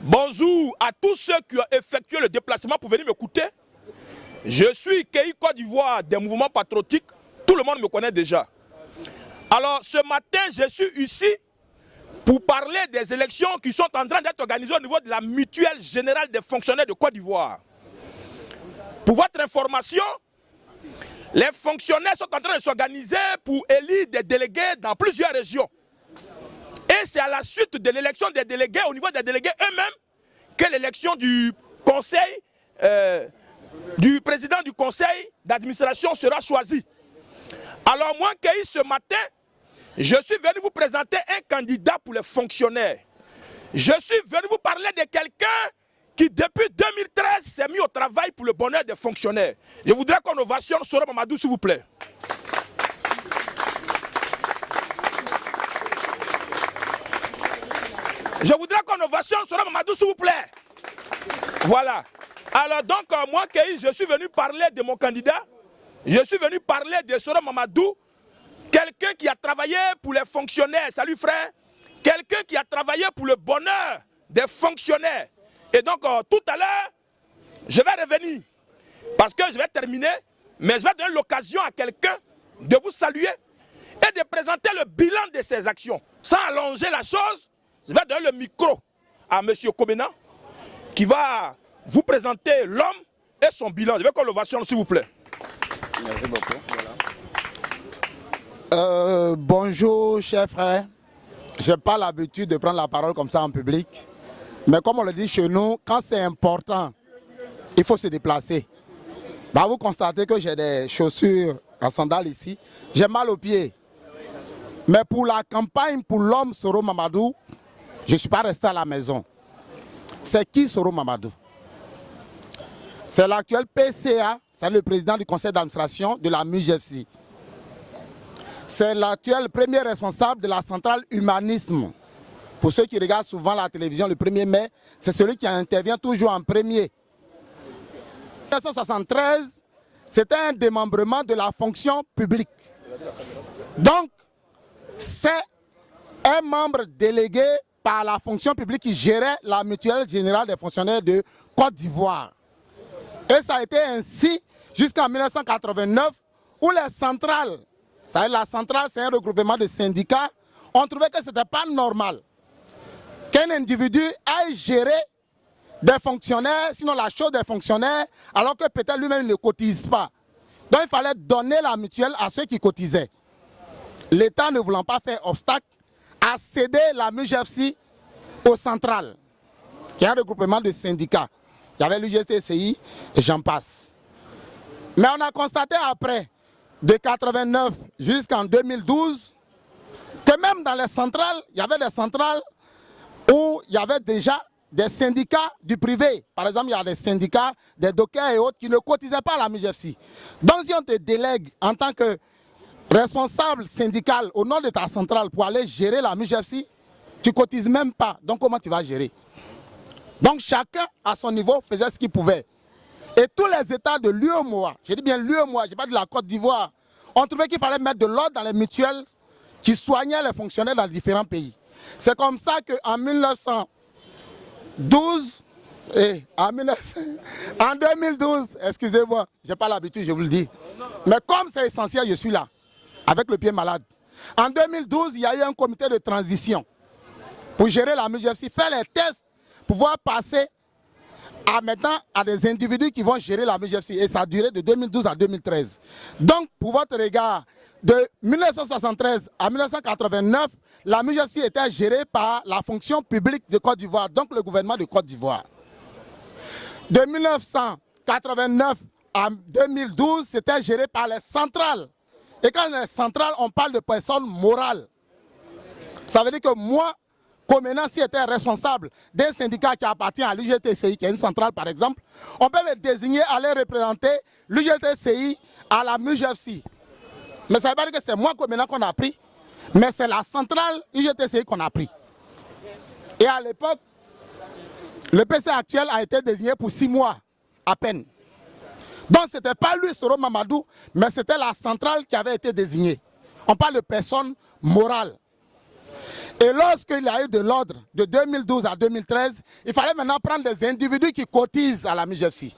Bonjour à tous ceux qui ont effectué le déplacement pour venir m'écouter. Je suis Kei Côte d'Ivoire des mouvements patriotiques. Tout le monde me connaît déjà. Alors ce matin, je suis ici pour parler des élections qui sont en train d'être organisées au niveau de la mutuelle générale des fonctionnaires de Côte d'Ivoire. Pour votre information, les fonctionnaires sont en train de s'organiser pour élire des délégués dans plusieurs régions. Et c'est à la suite de l'élection des délégués, au niveau des délégués eux-mêmes, que l'élection du conseil, du président du conseil d'administration sera choisie. Alors moi, Kei, ce matin, je suis venu vous présenter un candidat pour les fonctionnaires. Je suis venu vous parler de quelqu'un qui, depuis 2013, s'est mis au travail pour le bonheur des fonctionnaires. Je voudrais qu'on ovationne Soro Mamadou, s'il vous plaît. Je voudrais qu'on ovationne Soro Mamadou, s'il vous plaît. Voilà. Alors donc, moi, Kei, je suis venu parler de mon candidat. Je suis venu parler de Soro Mamadou, quelqu'un qui a travaillé pour les fonctionnaires. Salut frère. Quelqu'un qui a travaillé pour le bonheur des fonctionnaires. Et donc, tout à l'heure, je vais revenir. Parce que je vais terminer, mais je vais donner l'occasion à quelqu'un de vous saluer et de présenter le bilan de ses actions. Sans allonger la chose, je vais donner le micro à M. Kobena qui va vous présenter l'homme et son bilan. Je vais qu'on l'ovation, s'il vous plaît. Merci beaucoup. Voilà. Bonjour, chers frères. Je n'ai pas l'habitude de prendre la parole comme ça en public. Mais comme on le dit chez nous, quand c'est important, il faut se déplacer. Bah, vous constatez que j'ai des chaussures en sandales ici. J'ai mal aux pieds. Mais pour la campagne pour l'homme Soro Mamadou, je ne suis pas resté à la maison. C'est qui Soro Mamadou? C'est l'actuel PCA, c'est le président du conseil d'administration de la MUJFC. C'est l'actuel premier responsable de la centrale Humanisme. Pour ceux qui regardent souvent la télévision le 1er mai, c'est celui qui intervient toujours en premier. En 1973, c'était un démembrement de la fonction publique. Donc, c'est un membre délégué par la fonction publique qui gérait la mutuelle générale des fonctionnaires de Côte d'Ivoire. Et ça a été ainsi jusqu'en 1989 où les centrales, la centrale c'est un regroupement de syndicats, ont trouvé que ce n'était pas normal qu'un individu aille gérer des fonctionnaires, sinon la chose des fonctionnaires, alors que peut-être lui-même ne cotise pas. Donc il fallait donner la mutuelle à ceux qui cotisaient. L'État ne voulant pas faire obstacle, a cédé la MUJFC aux centrales, qui est un regroupement de syndicats. Il y avait l'UGTCI et j'en passe. Mais on a constaté après, de 89 jusqu'en 2012, que même dans les centrales, il y avait des centrales où il y avait déjà des syndicats du privé. Par exemple, il y a des syndicats, des dockers et autres qui ne cotisaient pas à la MUJFC. Donc si on te délègue en tant que responsable syndical au nom de ta centrale pour aller gérer la MUJFC, tu ne cotises même pas. Donc comment tu vas gérer? Donc chacun à son niveau faisait ce qu'il pouvait. Et tous les États de l'UEMOA, je dis bien l'UEMOA, je ne dis pas de la Côte d'Ivoire, ont trouvé qu'il fallait mettre de l'ordre dans les mutuelles qui soignaient les fonctionnaires dans différents pays. C'est comme ça qu'en 1912, en 2012, excusez-moi, je n'ai pas l'habitude, je vous le dis. Mais comme c'est essentiel, je suis là, avec le pied malade. En 2012, il y a eu un comité de transition pour gérer la MUJFC, faire les tests, pouvoir passer maintenant à des individus qui vont gérer la MUJFC. Et ça a duré de 2012 à 2013. Donc, pour votre regard, de 1973 à 1989, la MUJFC était gérée par la fonction publique de Côte d'Ivoire, donc le gouvernement de Côte d'Ivoire. De 1989 à 2012, c'était géré par les centrales. Et quand les centrales, on parle de personnes morales. Ça veut dire que moi, Kobena, si était responsable d'un syndicat qui appartient à l'UGTCI, qui est une centrale par exemple, on peut me désigner à aller représenter l'UGTCI à la MUJFC. Mais ça veut pas dire que c'est moi, Kobena, qu'on a pris, mais c'est la centrale UGTCI qu'on a pris. Et à l'époque, le PC actuel a été désigné pour 6 mois à peine. Donc ce n'était pas lui, Soro Mamadou, mais c'était la centrale qui avait été désignée. On parle de personnes morales. Et lorsqu'il y a eu de l'ordre de 2012 à 2013, il fallait maintenant prendre des individus qui cotisent à la MIGEFC.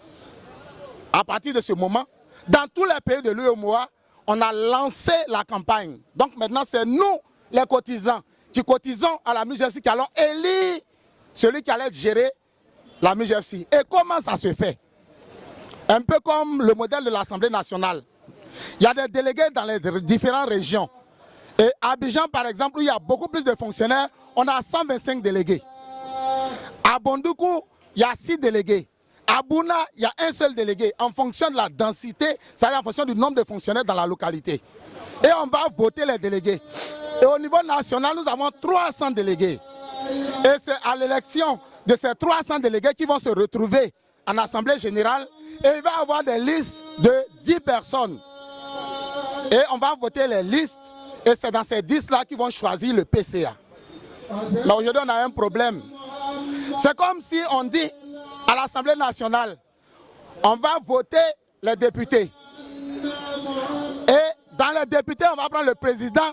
À partir de ce moment, dans tous les pays de l'UEMOA, on a lancé la campagne. Donc maintenant, c'est nous, les cotisants, qui cotisons à la MIGEFC, qui allons élire celui qui allait gérer la MIGEFC. Et comment ça se fait? Un peu comme le modèle de l'Assemblée nationale. Il y a des délégués dans les différentes régions. Et à Abidjan, par exemple, où il y a beaucoup plus de fonctionnaires, on a 125 délégués. À Bondoukou, il y a 6 délégués. À Bouna, il y a un seul délégué. En fonction de la densité, c'est-à-dire en fonction du nombre de fonctionnaires dans la localité. Et on va voter les délégués. Et au niveau national, nous avons 300 délégués. Et c'est à l'élection de ces 300 délégués qui vont se retrouver en Assemblée générale. Et il va y avoir des listes de 10 personnes. Et on va voter les listes. Et c'est dans ces 10-là qu'ils vont choisir le PCA. Mais aujourd'hui, on a un problème. C'est comme si on dit à l'Assemblée nationale, on va voter les députés. Et dans les députés, on va prendre le président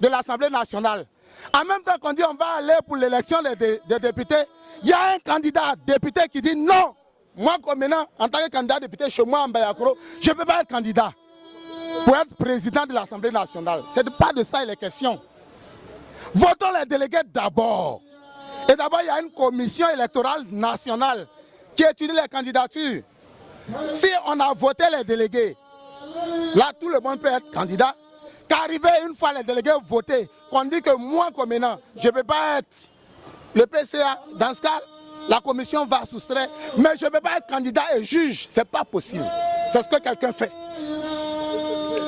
de l'Assemblée nationale. En même temps qu'on dit on va aller pour l'élection des députés, il y a un candidat député qui dit non. Moi, comme maintenant, en tant que candidat député chez moi en Bayakro, je ne peux pas être candidat pour être président de l'Assemblée nationale. Ce n'est pas de ça il est question. Votons les délégués d'abord. Et d'abord, il y a une commission électorale nationale qui étudie les candidatures. Si on a voté les délégués, là, tout le monde peut être candidat. Qu'arriver une fois les délégués votés, qu'on dit que moi, comme maintenant, je ne peux pas être le PCA, dans ce cas, la commission va soustraire. Mais je ne peux pas être candidat et juge. Ce n'est pas possible. C'est ce que quelqu'un fait.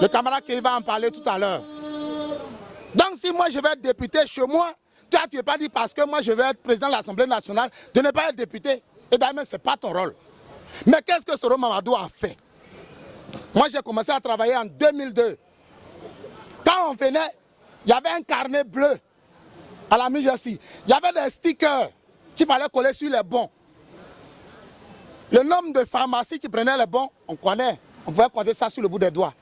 Le camarade qui va en parler tout à l'heure. Donc si moi je vais être député chez moi, toi tu ne veux pas dire parce que moi je vais être président de l'Assemblée nationale de ne pas être député. Et d'ailleurs ce n'est pas ton rôle. Mais qu'est-ce que Soro Mamadou a fait? Moi j'ai commencé à travailler en 2002. Quand on venait, il y avait un carnet bleu à la MIGEFC. Il y avait des stickers qu'il fallait coller sur les bons. Le nombre de pharmacies qui prenaient les bons, on connaît. On pouvait compter ça sur le bout des doigts.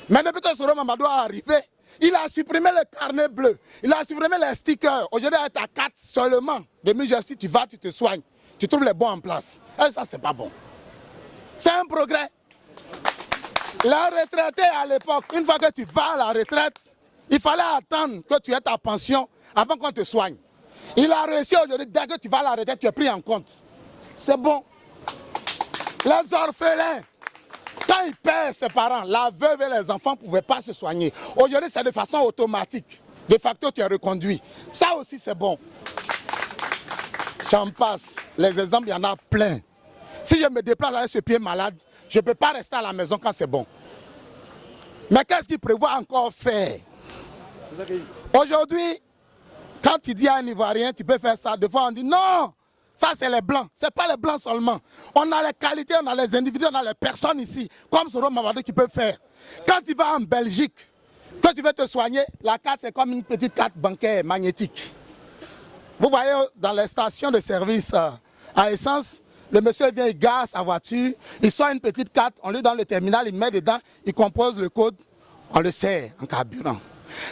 Mais depuis que Soro Mamadou est arrivé, il a supprimé le carnet bleu, il a supprimé les stickers. Aujourd'hui, à ta carte seulement de MIGEFC, tu vas, tu te soignes, tu trouves les bons en place. Et ça, c'est pas bon. C'est un progrès. Les retraités à l'époque, une fois que tu vas à la retraite, il fallait attendre que tu aies ta pension avant qu'on te soigne. Il a réussi aujourd'hui, dès que tu vas à la retraite, tu es pris en compte. C'est bon. Les orphelins, quand ils perdent ses parents, la veuve et les enfants ne pouvaient pas se soigner. Aujourd'hui, c'est de façon automatique. De facto, tu es reconduit. Ça aussi, c'est bon. J'en passe. Les exemples, il y en a plein. Si je me déplace avec ce pied malade, je ne peux pas rester à la maison quand c'est bon. Mais qu'est-ce qu'il prévoit encore faire? Aujourd'hui, quand tu dis à un Ivoirien, tu peux faire ça. Des fois, on dit non, ça c'est les Blancs. Ce n'est pas les Blancs seulement. On a les qualités, on a les individus, on a les personnes ici, comme Soro Mamadou qui peut faire. Quand tu vas en Belgique, quand tu veux te soigner, la carte c'est comme une petite carte bancaire magnétique. Vous voyez dans les stations de service à essence, le monsieur vient, il gare sa voiture, il sort une petite carte, on lui donne le terminal, il met dedans, il compose le code, on le sert en carburant.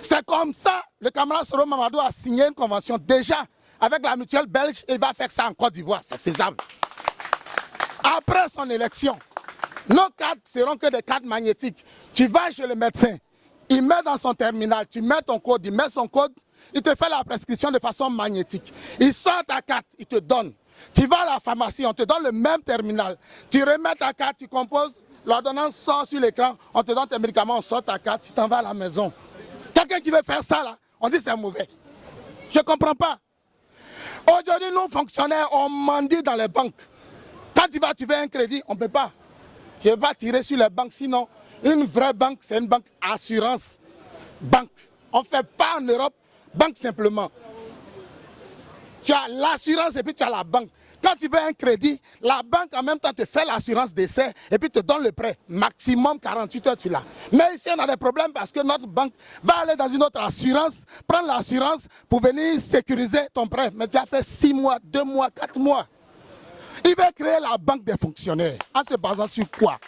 C'est comme ça, le camarade Soro Mamadou a signé une convention déjà avec la mutuelle belge et il va faire ça en Côte d'Ivoire, c'est faisable. Après son élection, nos cartes seront que des cartes magnétiques. Tu vas chez le médecin, il met dans son terminal, tu mets ton code, il met son code, il te fait la prescription de façon magnétique. Il sort ta carte, il te donne. Tu vas à la pharmacie, on te donne le même terminal. Tu remets ta carte, tu composes, l'ordonnance sort sur l'écran, on te donne tes médicaments, on sort ta carte, tu t'en vas à la maison. Quelqu'un qui veut faire ça là, on dit c'est mauvais. Je ne comprends pas. Aujourd'hui, nous fonctionnaires, on mendie dans les banques. Quand tu veux un crédit, on ne peut pas. Je ne vais pas tirer sur les banques, sinon une vraie banque, c'est une banque assurance. Banque. On ne fait pas en Europe, banque simplement. Tu as l'assurance et puis tu as la banque. Quand tu veux un crédit, la banque en même temps te fait l'assurance d'essai et puis te donne le prêt. Maximum 48 heures, tu l'as. Mais ici, on a des problèmes parce que notre banque va aller dans une autre assurance, prendre l'assurance pour venir sécuriser ton prêt. Mais tu as fait 6 mois, 2 mois, 4 mois. Il veut créer la banque des fonctionnaires. En se basant sur quoi?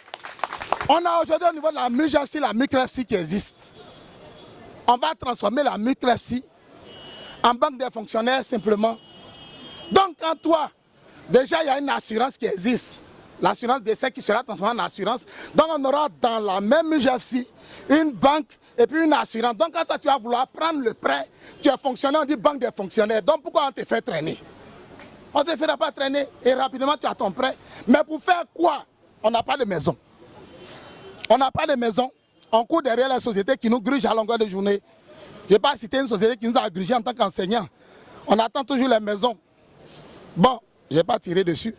On a aujourd'hui au niveau de la MIGEFC, la MICREFC qui existe. On va transformer la MICREFC en banque des fonctionnaires simplement. Donc quand toi, déjà il y a une assurance qui existe, l'assurance décès qui sera transformée en assurance, donc on aura dans la même UGFC une banque et puis une assurance. Donc quand toi tu vas vouloir prendre le prêt, tu es fonctionnaire, on dit banque des fonctionnaires, donc pourquoi on te fait traîner? On ne te fera pas traîner et rapidement tu as ton prêt. Mais pour faire quoi? On n'a pas de maison. On n'a pas de maison. On court derrière la société qui nous gruge à longueur de journée. Je n'ai pas cité une société qui nous a grugé en tant qu'enseignant. On attend toujours les maisons. Bon, je n'ai pas tiré dessus.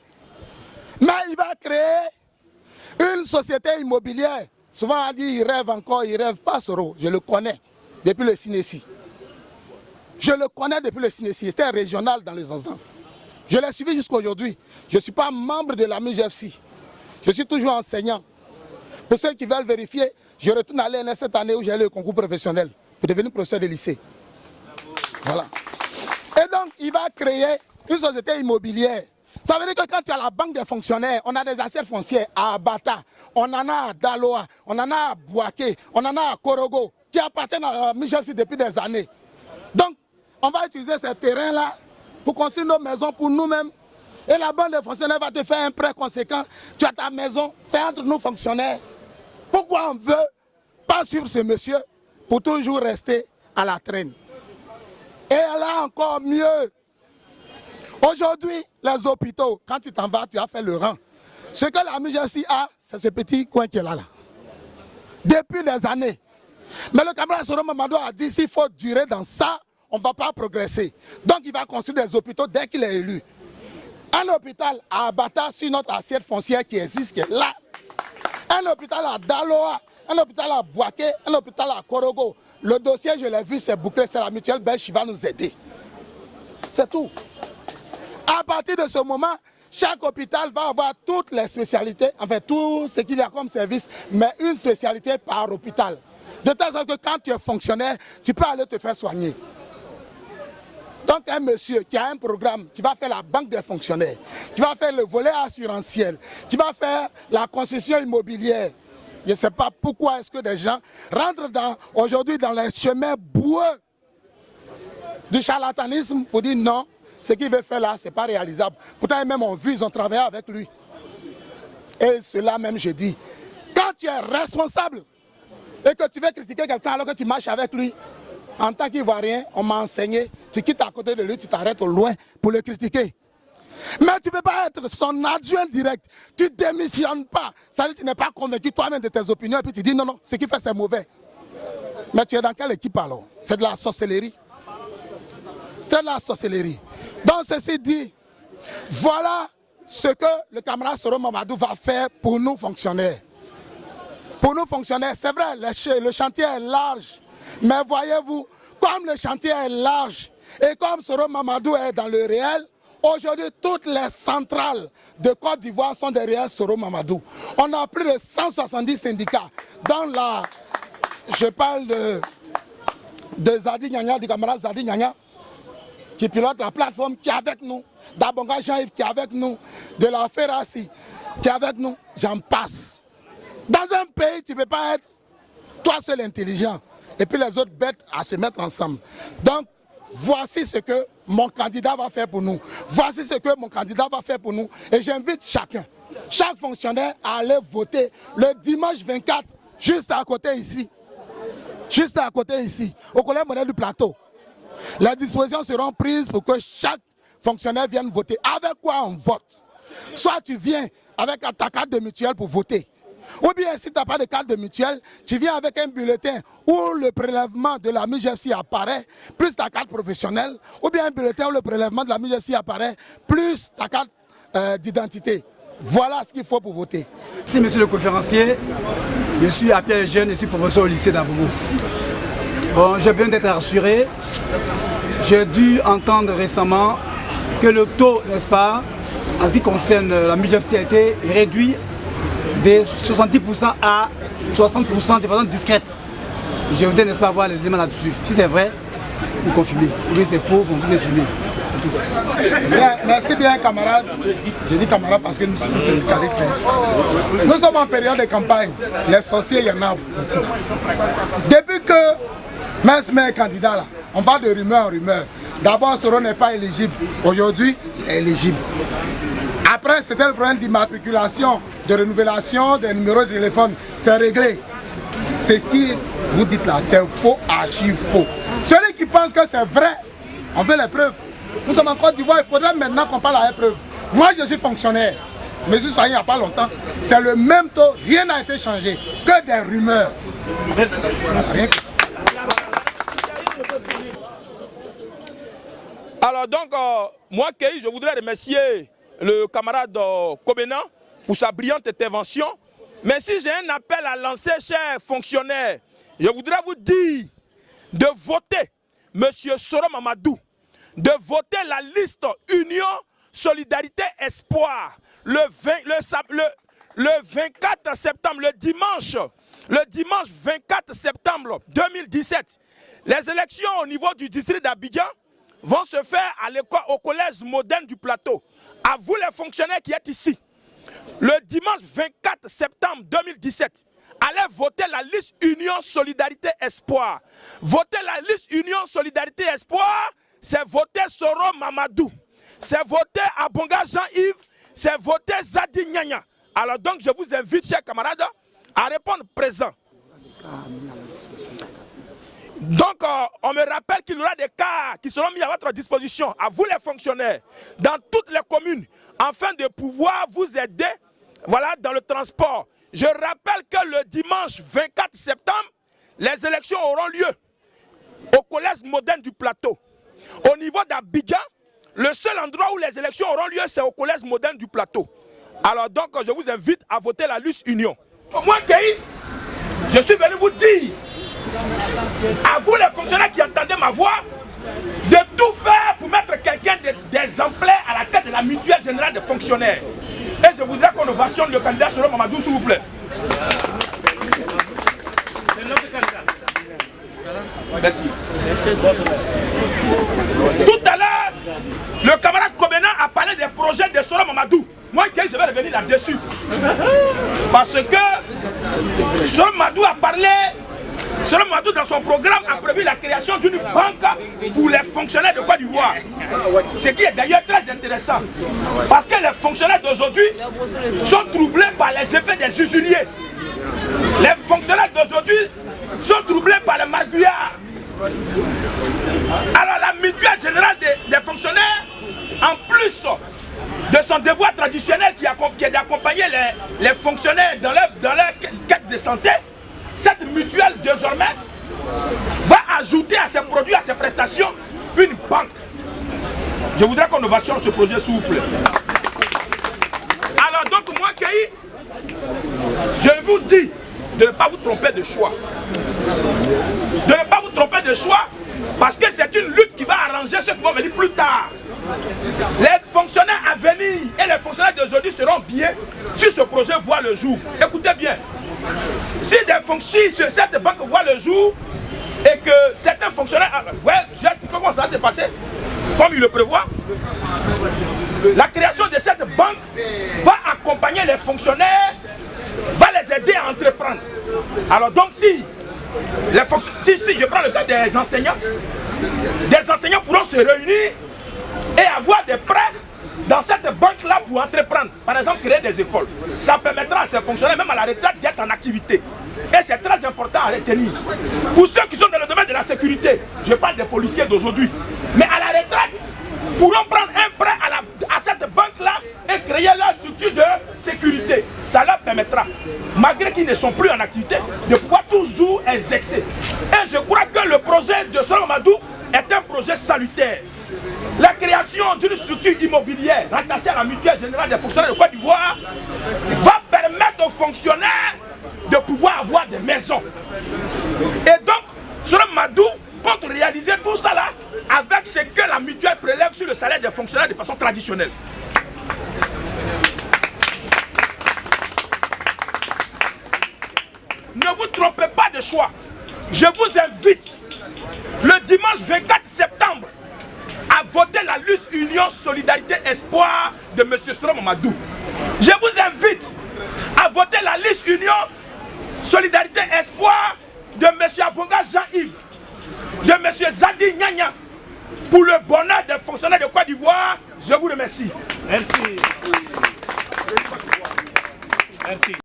Mais il va créer une société immobilière. Souvent on dit il rêve encore, il rêve pas Soro. Je le connais depuis le Sinessi. Je le connais depuis le Sinessi. C'était régional dans les Zanzans. Je l'ai suivi jusqu'à aujourd'hui. Je ne suis pas membre de la MUGFC. Je suis toujours enseignant. Pour ceux qui veulent vérifier, je retourne à l'ENS cette année où j'ai eu le concours professionnel pour devenir professeur de lycée. Voilà. Et donc, il va créer une société immobilière. Ça veut dire que quand tu as la banque des fonctionnaires, on a des assiettes foncières à Abata, on en a à Daloa, on en a à Bouaké, on en a à Korogo, qui appartiennent à la MUGFC depuis des années. Donc, on va utiliser ces terrains-là pour construire nos maisons pour nous-mêmes. Et la banque des fonctionnaires va te faire un prêt conséquent. Tu as ta maison, c'est entre nous fonctionnaires. Pourquoi on ne veut pas suivre ce monsieur pour toujours rester à la traîne? Et là encore mieux. Aujourd'hui, les hôpitaux, quand tu t'en vas, tu as fait le rang. Ce que la MUGFC a, c'est ce petit coin qui est là. Depuis des années. Mais le camarade Soro Mamadou a dit s'il faut durer dans ça, on ne va pas progresser. Donc il va construire des hôpitaux dès qu'il est élu. Un hôpital à Abata sur notre assiette foncière qui existe, qui est là. Un hôpital à Daloa, un hôpital à Bouaké, un hôpital à Korogo. Le dossier, je l'ai vu, c'est bouclé, c'est la mutuelle belge qui va nous aider. C'est tout. À partir de ce moment, chaque hôpital va avoir toutes les spécialités, enfin tout ce qu'il y a comme service, mais une spécialité par hôpital. De telle sorte que quand tu es fonctionnaire, tu peux aller te faire soigner. Donc un monsieur qui a un programme, qui va faire la banque des fonctionnaires, qui va faire le volet assurantiel, qui va faire la concession immobilière. Je ne sais pas pourquoi est-ce que des gens rentrent aujourd'hui dans les chemins boueux du charlatanisme pour dire non, ce qu'il veut faire là, ce n'est pas réalisable. Pourtant, ils même ont vu, ils ont travaillé avec lui. Et cela même, je dis, quand tu es responsable et que tu veux critiquer quelqu'un alors que tu marches avec lui, en tant qu'Ivoirien, on m'a enseigné, tu quittes à côté de lui, tu t'arrêtes au loin pour le critiquer. Mais tu ne peux pas être son adjoint direct, tu ne démissionnes pas. Ça veut dire que tu n'es pas convaincu toi-même de tes opinions et puis tu dis non, non, ce qu'il fait c'est mauvais. Mais tu es dans quelle équipe alors? C'est de la sorcellerie. C'est de la sorcellerie. Donc ceci dit, voilà ce que le camarade Soro Mamadou va faire pour nous fonctionnaires. Pour nous fonctionnaires, c'est vrai, le chantier est large. Mais voyez-vous, comme le chantier est large et comme Soro Mamadou est dans le réel, aujourd'hui toutes les centrales de Côte d'Ivoire sont derrière Soro Mamadou. On a plus de 170 syndicats. Dans la, je parle de Zadi Nyanya, du camarade Zadi Nyanya, qui pilote la plateforme, qui est avec nous, d'Abonga Jean-Yves qui est avec nous, de la Ferrassi qui est avec nous, j'en passe. Dans un pays, tu ne peux pas être toi seul intelligent et puis les autres bêtes à se mettre ensemble. Donc, voici ce que mon candidat va faire pour nous. Voici ce que mon candidat va faire pour nous. Et j'invite chacun, chaque fonctionnaire à aller voter le dimanche 24, juste à côté ici. Juste à côté ici, au collège modèle du plateau. Les dispositions seront prises pour que chaque fonctionnaire vienne voter. Avec quoi on vote? Soit tu viens avec ta carte de mutuelle pour voter. Ou bien si tu n'as pas de carte de mutuelle, tu viens avec un bulletin où le prélèvement de la MUGFC apparaît, plus ta carte professionnelle, ou bien un bulletin où le prélèvement de la MUGFC apparaît, plus ta carte d'identité. Voilà ce qu'il faut pour voter. Merci monsieur le conférencier, je suis à Pierre-Eugène, je suis professeur au lycée d'Abougou. Bon, j'ai besoin d'être rassuré. J'ai dû entendre récemment que le taux, n'est-ce pas, en ce qui concerne la MUGFC a été réduit de 70% à 60% de façon discrète. Je voudrais, n'est-ce pas, avoir les éléments là-dessus. Si c'est vrai, vous confirmez. Ou bien c'est faux, vous confirmez. Bien, merci bien camarades. Je dis camarades parce que nous sommes syndicalistes. Nous sommes en période de campagne. Les sorciers, il y en a beaucoup. Depuis que Mesmer est candidat là, on va de rumeur en rumeur. D'abord, Soro n'est pas éligible. Aujourd'hui, il est éligible. Après, c'était le problème d'immatriculation, de renouvelation des numéros de téléphone. C'est réglé. Ce qui vous dites là, c'est faux, archi faux. Celui qui pense que c'est vrai, on veut les preuves. Nous sommes en Côte d'Ivoire, il faudrait maintenant qu'on parle à la preuve. Moi, je suis fonctionnaire. Mais je suis soigné il n'y a pas longtemps. C'est le même taux, rien n'a été changé. Que des rumeurs. Rien que... Alors donc, moi, Kei, je voudrais remercier le camarade Kobena pour sa brillante intervention. Mais si j'ai un appel à lancer, chers fonctionnaires, je voudrais vous dire de voter M. Soro Mamadou, de voter la liste Union, Solidarité, Espoir, le 24 septembre, le dimanche 24 septembre 2017. Les élections au niveau du district d'Abidjan vont se faire à l'école, au collège moderne du plateau. À vous les fonctionnaires qui êtes ici, le dimanche 24 septembre 2017, allez voter la liste Union Solidarité Espoir. Voter la liste Union Solidarité Espoir, c'est voter Soro Mamadou, c'est voter Abonga Jean-Yves, c'est voter Zadi Nyanya. Alors donc je vous invite, chers camarades, à répondre présent. Donc, on me rappelle qu'il y aura des cas qui seront mis à votre disposition, à vous les fonctionnaires, dans toutes les communes, afin de pouvoir vous aider, voilà, dans le transport. Je rappelle que le dimanche 24 septembre, les élections auront lieu au collège moderne du plateau. Au niveau d'Abidjan, le seul endroit où les élections auront lieu, c'est au collège moderne du plateau. Alors donc, je vous invite à voter la liste Union. Moi, Kei, je suis venu vous dire, à vous les fonctionnaires qui entendez ma voix, de tout faire pour mettre quelqu'un d'exemplaire à la tête de la mutuelle générale des fonctionnaires. Et je voudrais qu'on ovationne le candidat Soro Mamadou, s'il vous plaît. Merci. Tout à l'heure, le camarade Kobena a parlé des projets de Soro Mamadou. Moi, je vais revenir là-dessus. Parce que Soro Mamadou a parlé. Soro Mamadou, dans son programme, a prévu la création d'une banque pour les fonctionnaires de Côte d'Ivoire. Ce qui est d'ailleurs très intéressant. Parce que les fonctionnaires d'aujourd'hui sont troublés par les effets des usuriers. Les fonctionnaires d'aujourd'hui sont troublés par les marguillards. Alors la mutuelle générale des fonctionnaires, en plus de son devoir traditionnel qui est d'accompagner les fonctionnaires dans leur quête de santé, cette mutuelle désormais va ajouter à ses produits, à ses prestations, une banque. Je voudrais qu'on ovationne ce projet, s'il vous plaît. Alors donc moi, Kei, je vous dis de ne pas vous tromper de choix. De ne pas vous tromper de choix, parce que c'est une lutte qui va arranger ceux qui vont venir plus tard. Les fonctionnaires à venir et les fonctionnaires d'aujourd'hui seront bien si ce projet voit le jour. Écoutez bien. Si cette banque voit le jour et que certains fonctionnaires... Ouais, je vais expliquer comment ça va se passer. Comme il le prévoit, la création de cette banque va accompagner les fonctionnaires, va les aider à entreprendre. Alors donc si je prends le cas des enseignants pourront se réunir et avoir des prêts dans cette banque-là pour entreprendre. Par exemple, créer des écoles. Ça permettra à ces fonctionnaires, même à la retraite, d'être en activité. Et c'est très important à retenir. Pour ceux qui sont dans le domaine de la sécurité, je parle des policiers d'aujourd'hui, mais à la retraite, pourront prendre un prêt à cette banque-là et créer leur structure de sécurité. Ça leur permettra, malgré qu'ils ne sont plus en activité, de pouvoir toujours exercer. Et je crois que le projet de Soro Mamadou est un projet salutaire. La création d'une structure immobilière rattachée à la mutuelle générale des fonctionnaires de Côte d'Ivoire va permettre aux fonctionnaires de pouvoir avoir des maisons. Et donc, Soro Mamadou compte réaliser tout ça là avec ce que la mutuelle prélève sur le salaire des fonctionnaires de façon traditionnelle. Ne vous trompez pas de choix. Je vous invite le dimanche 24 septembre à voter la liste Union Solidarité Espoir de M. Soro Mamadou. Je vous invite à voter la liste Union Solidarité Espoir de M. Abonga Jean-Yves, de M. Zadi Nyanya, pour le bonheur des fonctionnaires de Côte d'Ivoire. Je vous remercie. Merci. Merci.